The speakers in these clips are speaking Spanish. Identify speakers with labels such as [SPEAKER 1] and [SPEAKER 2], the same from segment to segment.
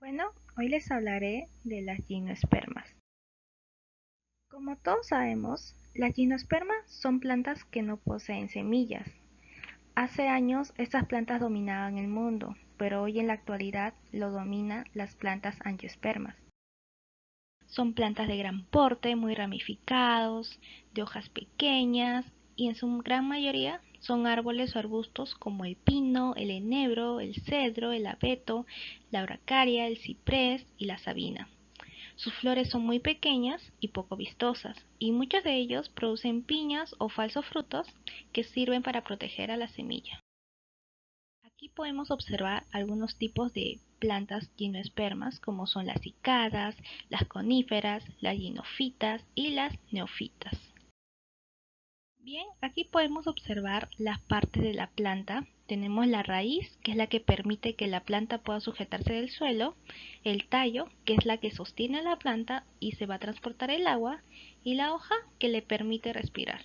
[SPEAKER 1] Bueno, hoy les hablaré de las gimnospermas. Como todos sabemos, las gimnospermas son plantas que no poseen semillas. Hace años estas plantas dominaban el mundo, pero hoy en la actualidad lo dominan las plantas angiospermas. Son plantas de gran porte, muy ramificados, de hojas pequeñas y en su gran mayoría son árboles o arbustos como el pino, el enebro, el cedro, el abeto, la araucaria, el ciprés y la sabina. Sus flores son muy pequeñas y poco vistosas, y muchos de ellos producen piñas o falsos frutos que sirven para proteger a la semilla. Aquí podemos observar algunos tipos de plantas gimnospermas como son las cicadas, las coníferas, las ginofitas y las neofitas. Bien, aquí podemos observar las partes de la planta. Tenemos la raíz, que es la que permite que la planta pueda sujetarse del suelo, el tallo, que es la que sostiene la planta y se va a transportar el agua, y la hoja, que le permite respirar.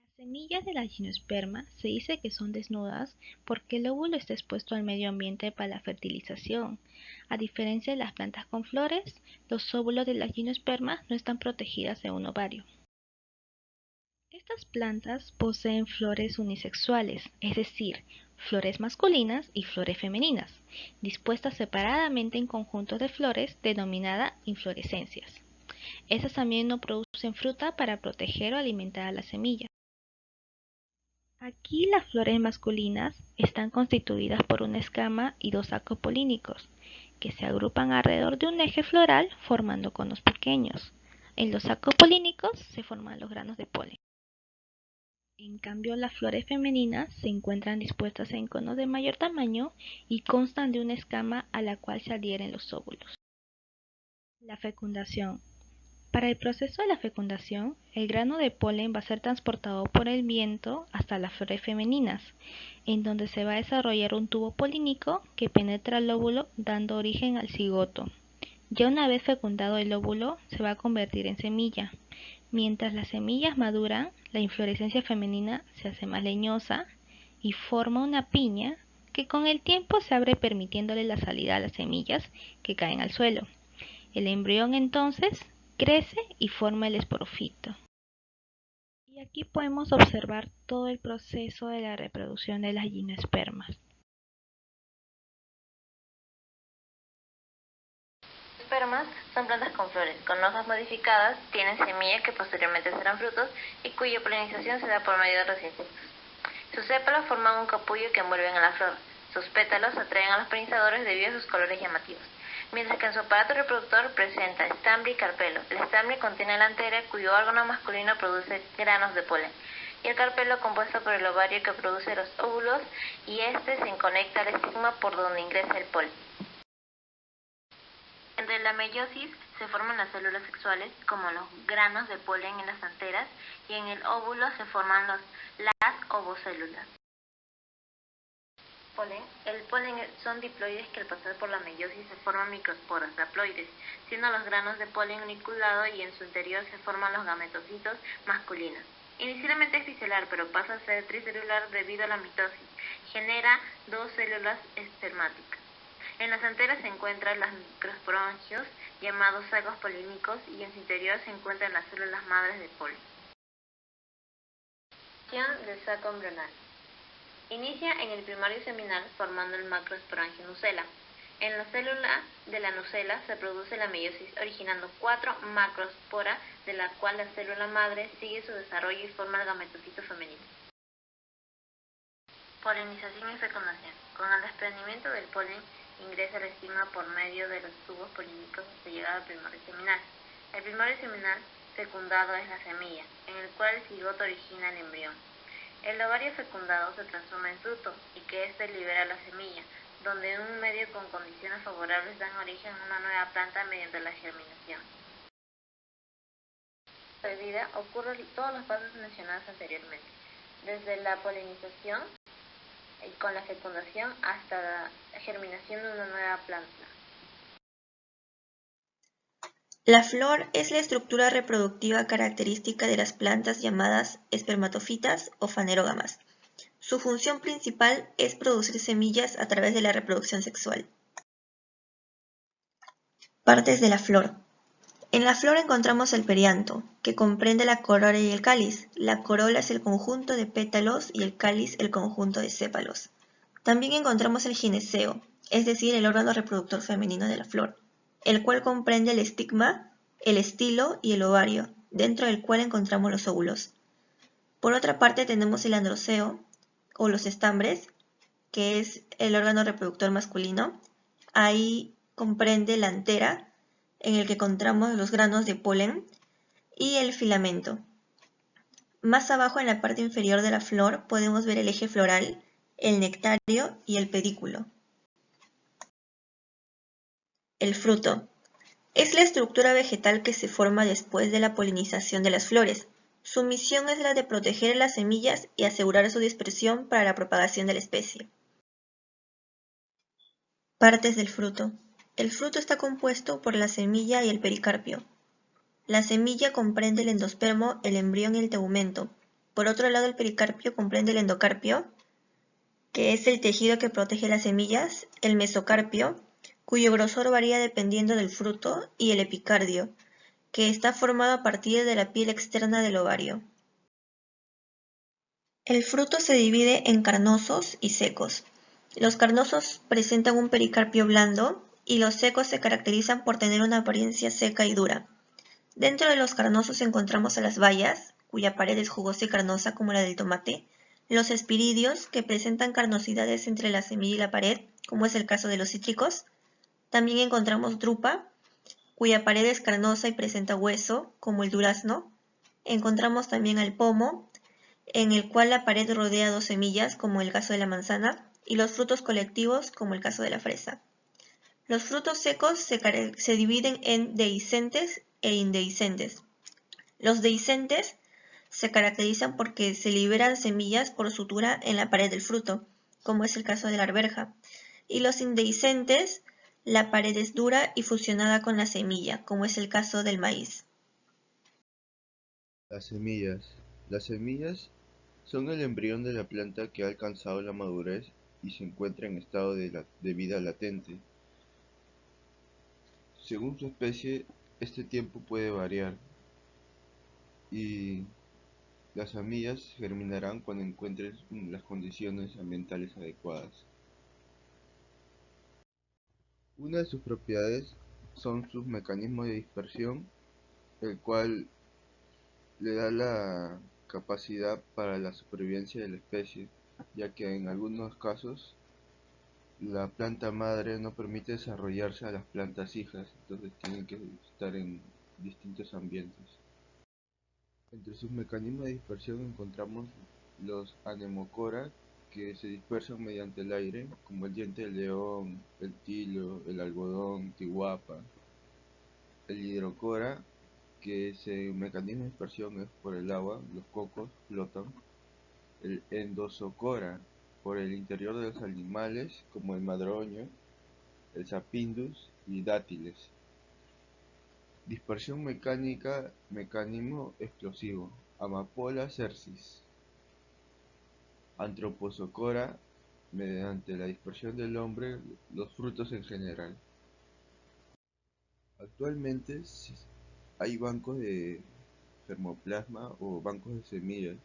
[SPEAKER 1] Las semillas de la gimnosperma se dice que son desnudas porque el óvulo está expuesto al medio ambiente para la fertilización. A diferencia de las plantas con flores, los óvulos de las gimnospermas no están protegidas en un ovario. Estas plantas poseen flores unisexuales, es decir, flores masculinas y flores femeninas, dispuestas separadamente en conjuntos de flores denominadas inflorescencias. Estas también no producen fruta para proteger o alimentar a la semilla. Aquí las flores masculinas están constituidas por una escama y dos sacos polínicos, que se agrupan alrededor de un eje floral formando conos pequeños. En los sacos polínicos se forman los granos de polen. En cambio, las flores femeninas se encuentran dispuestas en conos de mayor tamaño y constan de una escama a la cual se adhieren los óvulos. La fecundación. Para el proceso de la fecundación, el grano de polen va a ser transportado por el viento hasta las flores femeninas, en donde se va a desarrollar un tubo polínico que penetra el óvulo dando origen al cigoto. Ya una vez fecundado el óvulo, se va a convertir en semilla. Mientras las semillas maduran, la inflorescencia femenina se hace más leñosa y forma una piña que con el tiempo se abre permitiéndole la salida a las semillas que caen al suelo. El embrión entonces crece y forma el esporofito. Y aquí podemos observar todo el proceso de la reproducción de las gimnospermas.
[SPEAKER 2] Espermas son plantas con flores, con hojas modificadas, tienen semillas que posteriormente serán frutos y cuya polinización se da por medio de los insectos. Sus sépalos forman un capullo que envuelven a la flor. Sus pétalos atraen a los polinizadores debido a sus colores llamativos, mientras que en su aparato reproductor presenta estambre y carpelo. El estambre contiene la antera, cuyo órgano masculino produce granos de polen, y el carpelo compuesto por el ovario que produce los óvulos, y este se conecta al estigma por donde ingresa el polen. Entre la meiosis se forman las células sexuales, como los granos de polen en las anteras, y en el óvulo se forman las ovocélulas. El polen son diploides que al pasar por la meiosis se forman microesporas, haploides, siendo los granos de polen uniculado y en su interior se forman los gametocitos masculinos. Inicialmente es bicelular, pero pasa a ser tricelular debido a la mitosis. Genera dos células espermáticas. En las anteras se encuentran los microesporangios, llamados sacos polínicos, y en su interior se encuentran las células madres de polen. Del saco embrional. Inicia en el primario seminal formando el macroesporangio nucela. En la célula de la nucela se produce la meiosis originando 4 macroesporas, de la cual la célula madre sigue su desarrollo y forma el gametocito femenino. Polinización y fecundación. Con el desprendimiento del polen ingresa el estigma por medio de los tubos polínicos hasta llegar al primario seminal. El primario seminal fecundado es la semilla, en el cual el cigoto origina el embrión. El ovario fecundado se transforma en fruto y que éste libera la semilla, donde en un medio con condiciones favorables dan origen a una nueva planta mediante la germinación. La vida ocurre todos los pasos mencionados anteriormente, desde la polinización y con la fecundación hasta la germinación de una nueva planta.
[SPEAKER 3] La flor es la estructura reproductiva característica de las plantas llamadas espermatofitas o fanerógamas. Su función principal es producir semillas a través de la reproducción sexual. Partes de la flor. En la flor encontramos el perianto, que comprende la corola y el cáliz. La corola es el conjunto de pétalos y el cáliz el conjunto de sépalos. También encontramos el gineceo, es decir, el órgano reproductor femenino de la flor, el cual comprende el estigma, el estilo y el ovario, dentro del cual encontramos los óvulos. Por otra parte tenemos el androceo, o los estambres, que es el órgano reproductor masculino. Ahí comprende la antera, en el que encontramos los granos de polen, y el filamento. Más abajo, en la parte inferior de la flor, podemos ver el eje floral, el nectario y el pedículo. El fruto. Es la estructura vegetal que se forma después de la polinización de las flores. Su misión es la de proteger las semillas y asegurar su dispersión para la propagación de la especie. Partes del fruto. El fruto está compuesto por la semilla y el pericarpio. La semilla comprende el endospermo, el embrión y el tegumento. Por otro lado, el pericarpio comprende el endocarpio, que es el tejido que protege las semillas, el mesocarpio, cuyo grosor varía dependiendo del fruto, y el epicardio, que está formado a partir de la piel externa del ovario. El fruto se divide en carnosos y secos. Los carnosos presentan un pericarpio blando y los secos se caracterizan por tener una apariencia seca y dura. Dentro de los carnosos encontramos a las bayas, cuya pared es jugosa y carnosa como la del tomate, los espiridios, que presentan carnosidades entre la semilla y la pared, como es el caso de los cítricos. También encontramos drupa, cuya pared es carnosa y presenta hueso, como el durazno. Encontramos también al pomo, en el cual la pared rodea dos semillas, como el caso de la manzana, y los frutos colectivos, como el caso de la fresa. Los frutos secos se dividen en dehiscentes e indehiscentes. Los dehiscentes se caracterizan porque se liberan semillas por sutura en la pared del fruto, como es el caso de la arveja, y los indehiscentes, la pared es dura y fusionada con la semilla, como es el caso del maíz.
[SPEAKER 4] Las semillas. Las semillas son el embrión de la planta que ha alcanzado la madurez y se encuentra en estado de vida latente. Según su especie, este tiempo puede variar y las semillas germinarán cuando encuentren las condiciones ambientales adecuadas. Una de sus propiedades son sus mecanismos de dispersión, el cual le da la capacidad para la supervivencia de la especie, ya que en algunos casos la planta madre no permite desarrollarse a las plantas hijas, entonces tienen que estar en distintos ambientes. Entre sus mecanismos de dispersión encontramos los anemocora, que se dispersan mediante el aire, como el diente de león, el tilo, el algodón, tihuapa. El hidrocora, que su mecanismo de dispersión es por el agua, los cocos flotan. El endosocora, por el interior de los animales, como el madroño, el sapindus y dátiles. Dispersión mecánica, mecanismo explosivo, Amapola cercis. Antroposocora, mediante la dispersión del hombre, los frutos en general. Actualmente hay bancos de germoplasma o bancos de semillas.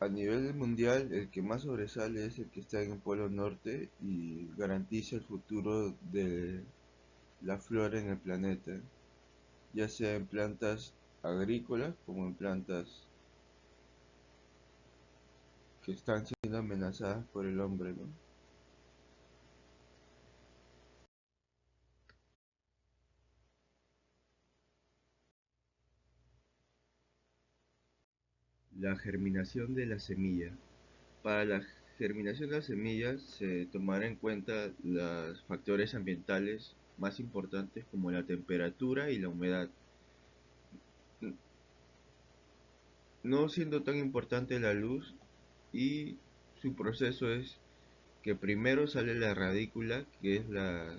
[SPEAKER 4] A nivel mundial, el que más sobresale es el que está en el Polo Norte y garantiza el futuro de la flora en el planeta, ya sea en plantas agrícolas como en plantas que están siendo amenazadas por el hombre, ¿no? La germinación de la semilla. Para la germinación de las semillas se tomará en cuenta los factores ambientales más importantes como la temperatura y la humedad, no siendo tan importante la luz, y su proceso es que primero sale la radícula, que es la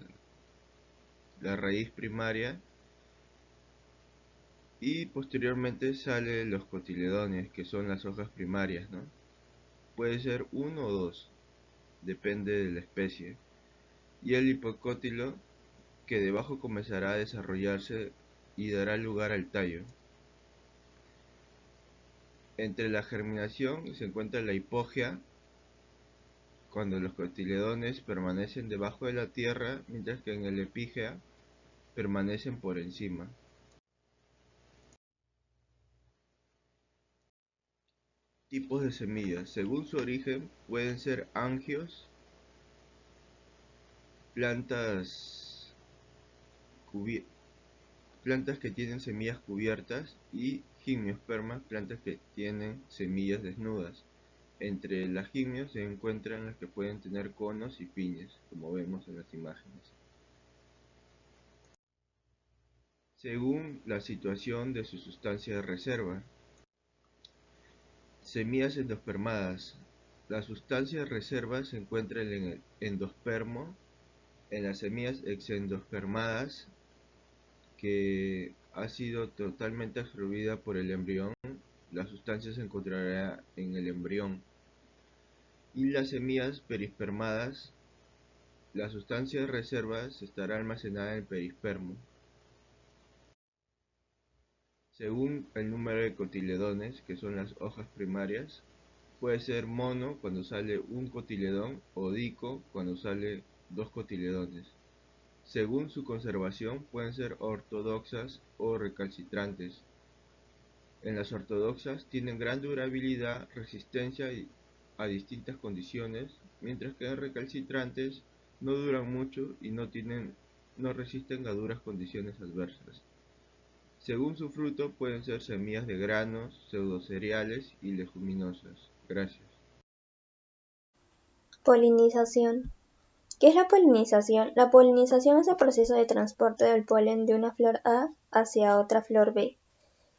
[SPEAKER 4] raíz primaria, y posteriormente salen los cotiledones, que son las hojas primarias, ¿no? Puede ser uno o dos, depende de la especie. Y el hipocótilo, que debajo comenzará a desarrollarse y dará lugar al tallo. Entre la germinación se encuentra la hipogia, cuando los cotiledones permanecen debajo de la tierra, mientras que en el epígea permanecen por encima. Tipos de semillas. Según su origen, pueden ser angios, plantas que tienen semillas cubiertas, y gimnospermas, plantas que tienen semillas desnudas. Entre las gimnios se encuentran las que pueden tener conos y piñas, como vemos en las imágenes. Según la situación de su sustancia de reserva. Semillas endospermadas. La sustancia de reserva se encuentra en el endospermo. En las semillas exendospermadas, que ha sido totalmente absorbida por el embrión, la sustancia se encontrará en el embrión. Y las semillas perispermadas, la sustancia de reserva estará almacenada en el perispermo. Según el número de cotiledones, que son las hojas primarias, puede ser mono cuando sale un cotiledón o dico cuando sale 2 cotiledones. Según su conservación, pueden ser ortodoxas o recalcitrantes. En las ortodoxas tienen gran durabilidad, resistencia a distintas condiciones, mientras que en recalcitrantes no duran mucho y no resisten a duras condiciones adversas. Según su fruto, pueden ser semillas de granos, pseudocereales y leguminosas. Gracias.
[SPEAKER 3] Polinización. ¿Qué es la polinización? La polinización es el proceso de transporte del polen de una flor A hacia otra flor B.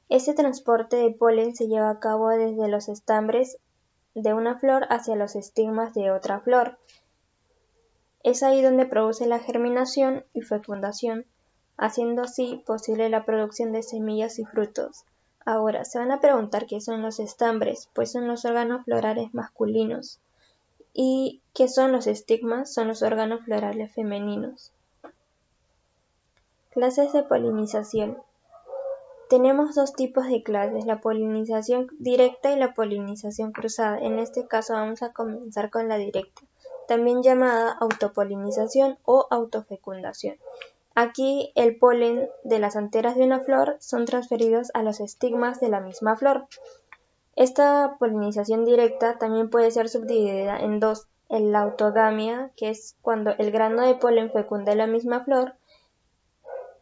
[SPEAKER 3] Este transporte de polen se lleva a cabo desde los estambres de una flor hacia los estigmas de otra flor. Es ahí donde produce la germinación y fecundación, haciendo así posible la producción de semillas y frutos. Ahora, se van a preguntar qué son los estambres, pues son los órganos florales masculinos. ¿Y qué son los estigmas? Son los órganos florales femeninos. Clases de polinización. Tenemos dos tipos de clases, la polinización directa y la polinización cruzada. En este caso vamos a comenzar con la directa, también llamada autopolinización o autofecundación. Aquí el polen de las anteras de una flor son transferidos a los estigmas de la misma flor. Esta polinización directa también puede ser subdividida en dos, la autogamia, que es cuando el grano de polen fecunda la misma flor,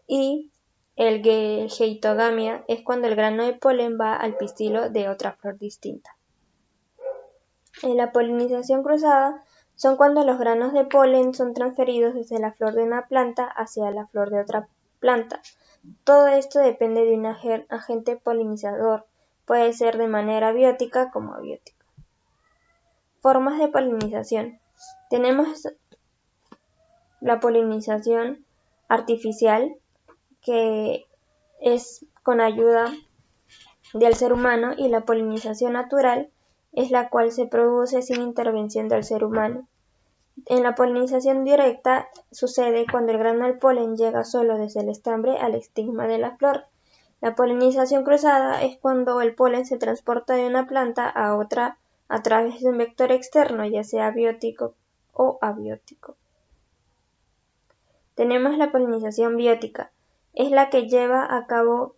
[SPEAKER 3] y el geitogamia es cuando el grano de polen va al pistilo de otra flor distinta. En la polinización cruzada son cuando los granos de polen son transferidos desde la flor de una planta hacia la flor de otra planta. Todo esto depende de un agente polinizador, puede ser de manera biótica como abiótica. Formas de polinización. Tenemos la polinización artificial, que es con ayuda del ser humano, y la polinización natural es la cual se produce sin intervención del ser humano. En la polinización directa sucede cuando el grano del polen llega solo desde el estambre al estigma de la flor. La polinización cruzada es cuando el polen se transporta de una planta a otra a través de un vector externo, ya sea biótico o abiótico. Tenemos la polinización biótica, es la que lleva a cabo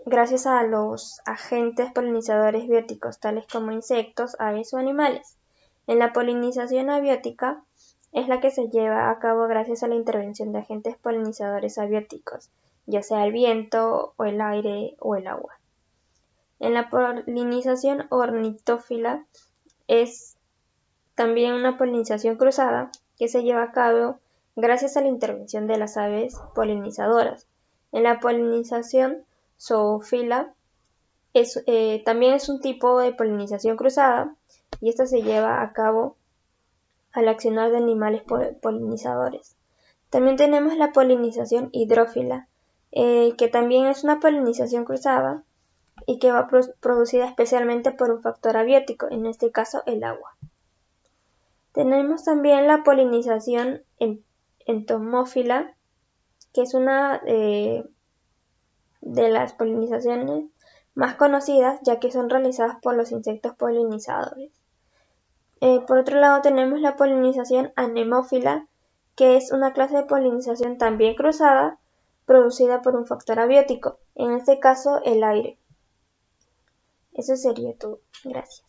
[SPEAKER 3] gracias a los agentes polinizadores bióticos, tales como insectos, aves o animales. En la polinización abiótica es la que se lleva a cabo gracias a la intervención de agentes polinizadores abióticos, ya sea el viento o el aire o el agua. En la polinización ornitófila es también una polinización cruzada que se lleva a cabo gracias a la intervención de las aves polinizadoras. En la polinización zoófila también es un tipo de polinización cruzada, y esta se lleva a cabo al accionar de animales polinizadores. También tenemos la polinización hidrófila, que también es una polinización cruzada y que va producida especialmente por un factor abiótico, en este caso el agua. Tenemos también la polinización
[SPEAKER 5] entomófila, que es una de las polinizaciones más conocidas, ya que son realizadas por los insectos polinizadores. Por otro lado tenemos la polinización anemófila, que es una clase de polinización también cruzada, producida por un factor abiótico, en este caso el aire. Eso sería todo. Gracias.